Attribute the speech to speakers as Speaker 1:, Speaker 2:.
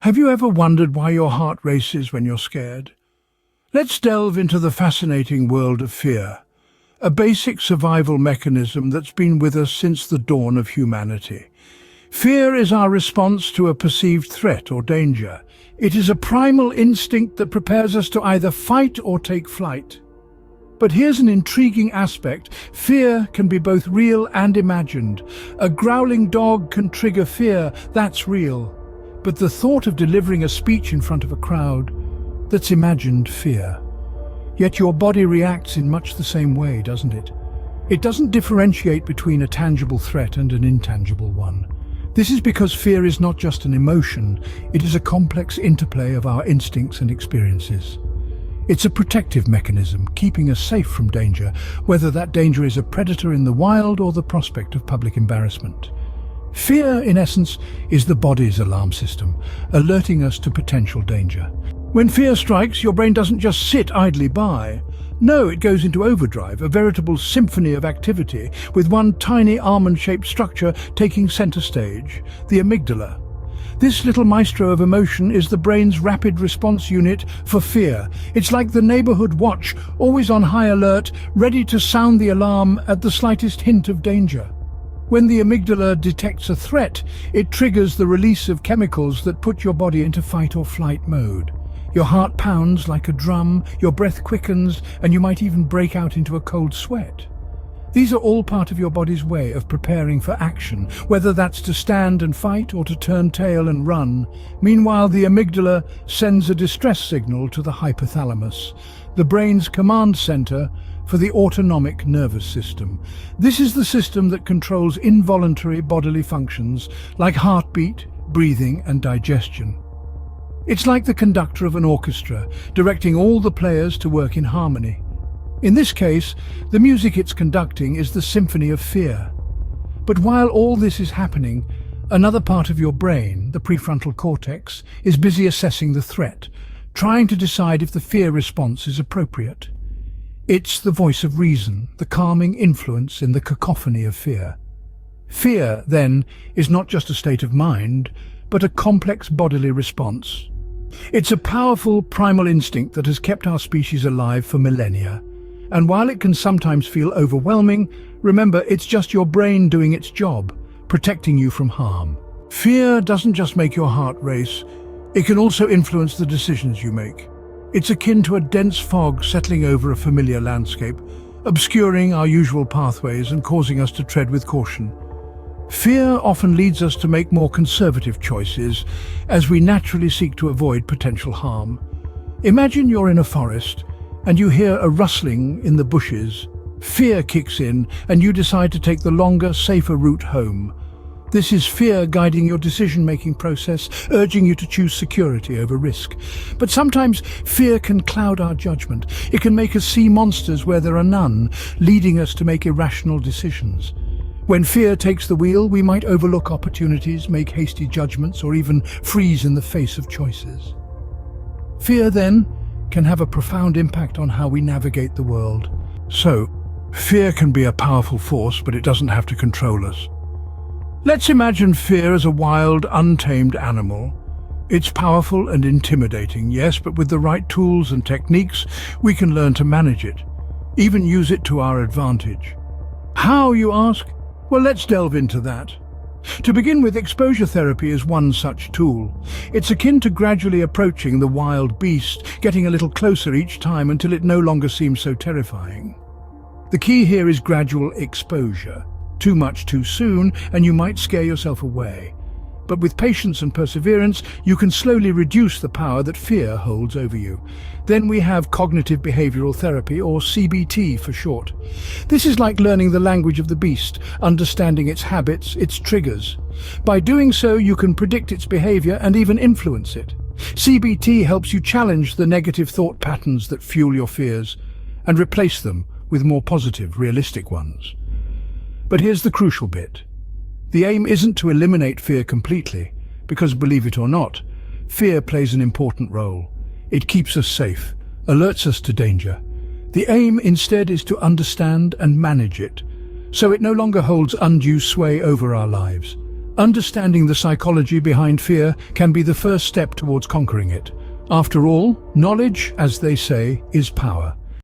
Speaker 1: Have you ever wondered why your heart races when you're scared? Let's delve into the fascinating world of fear, a basic survival mechanism that's been with us since the dawn of humanity. Fear is our response to a perceived threat or danger. It is a primal instinct that prepares us to either fight or take flight. But here's an intriguing aspect. Fear can be both real and imagined. A growling dog can trigger fear, that's real. But the thought of delivering a speech in front of a crowd, that's imagined fear. Yet your body reacts in much the same way, doesn't it? It doesn't differentiate between a tangible threat and an intangible one. This is because fear is not just an emotion, it is a complex interplay of our instincts and experiences. It's a protective mechanism, keeping us safe from danger, whether that danger is a predator in the wild or the prospect of public embarrassment. Fear, in essence, is the body's alarm system, alerting us to potential danger. When fear strikes, your brain doesn't just sit idly by. No, it goes into overdrive, a veritable symphony of activity, with one tiny almond-shaped structure taking center stage, the amygdala. This little maestro of emotion is the brain's rapid response unit for fear. It's like the neighborhood watch, always on high alert, ready to sound the alarm at the slightest hint of danger. When the amygdala detects a threat, it triggers the release of chemicals that put your body into fight or flight mode. Your heart pounds like a drum, your breath quickens, and you might even break out into a cold sweat. These are all part of your body's way of preparing for action, whether that's to stand and fight or to turn tail and run. Meanwhile, the amygdala sends a distress signal to the hypothalamus, the brain's command center for the autonomic nervous system. This is the system that controls involuntary bodily functions like heartbeat, breathing, and digestion. It's like the conductor of an orchestra, directing all the players to work in harmony. In this case, the music it's conducting is the symphony of fear. But while all this is happening, another part of your brain, the prefrontal cortex, is busy assessing the threat, trying to decide if the fear response is appropriate. It's the voice of reason, the calming influence in the cacophony of fear. Fear, then, is not just a state of mind, but a complex bodily response. It's a powerful primal instinct that has kept our species alive for millennia. And while it can sometimes feel overwhelming, remember, it's just your brain doing its job, protecting you from harm. Fear doesn't just make your heart race, it can also influence the decisions you make. It's akin to a dense fog settling over a familiar landscape, obscuring our usual pathways and causing us to tread with caution. Fear often leads us to make more conservative choices, as we naturally seek to avoid potential harm. Imagine you're in a forest, and you hear a rustling in the bushes. Fear kicks in, and you decide to take the longer, safer route home. This is fear guiding your decision-making process, urging you to choose security over risk. But sometimes fear can cloud our judgment. It can make us see monsters where there are none, leading us to make irrational decisions. When fear takes the wheel, we might overlook opportunities, make hasty judgments, or even freeze in the face of choices. Fear, then, can have a profound impact on how we navigate the world. So, fear can be a powerful force, but it doesn't have to control us. Let's imagine fear as a wild, untamed animal. It's powerful and intimidating, yes, but with the right tools and techniques, we can learn to manage it, even use it to our advantage. How, you ask? Well, let's delve into that. To begin with, exposure therapy is one such tool. It's akin to gradually approaching the wild beast, getting a little closer each time until it no longer seems so terrifying. The key here is gradual exposure. Too much too soon, and you might scare yourself away. But with patience and perseverance, you can slowly reduce the power that fear holds over you. Then we have cognitive behavioral therapy, or CBT for short. This is like learning the language of the beast, understanding its habits, its triggers. By doing so, you can predict its behavior and even influence it. CBT helps you challenge the negative thought patterns that fuel your fears and replace them with more positive, realistic ones. But here's the crucial bit. The aim isn't to eliminate fear completely, because believe it or not, fear plays an important role. It keeps us safe, alerts us to danger. The aim instead is to understand and manage it, so it no longer holds undue sway over our lives. Understanding the psychology behind fear can be the first step towards conquering it. After all, knowledge, as they say, is power.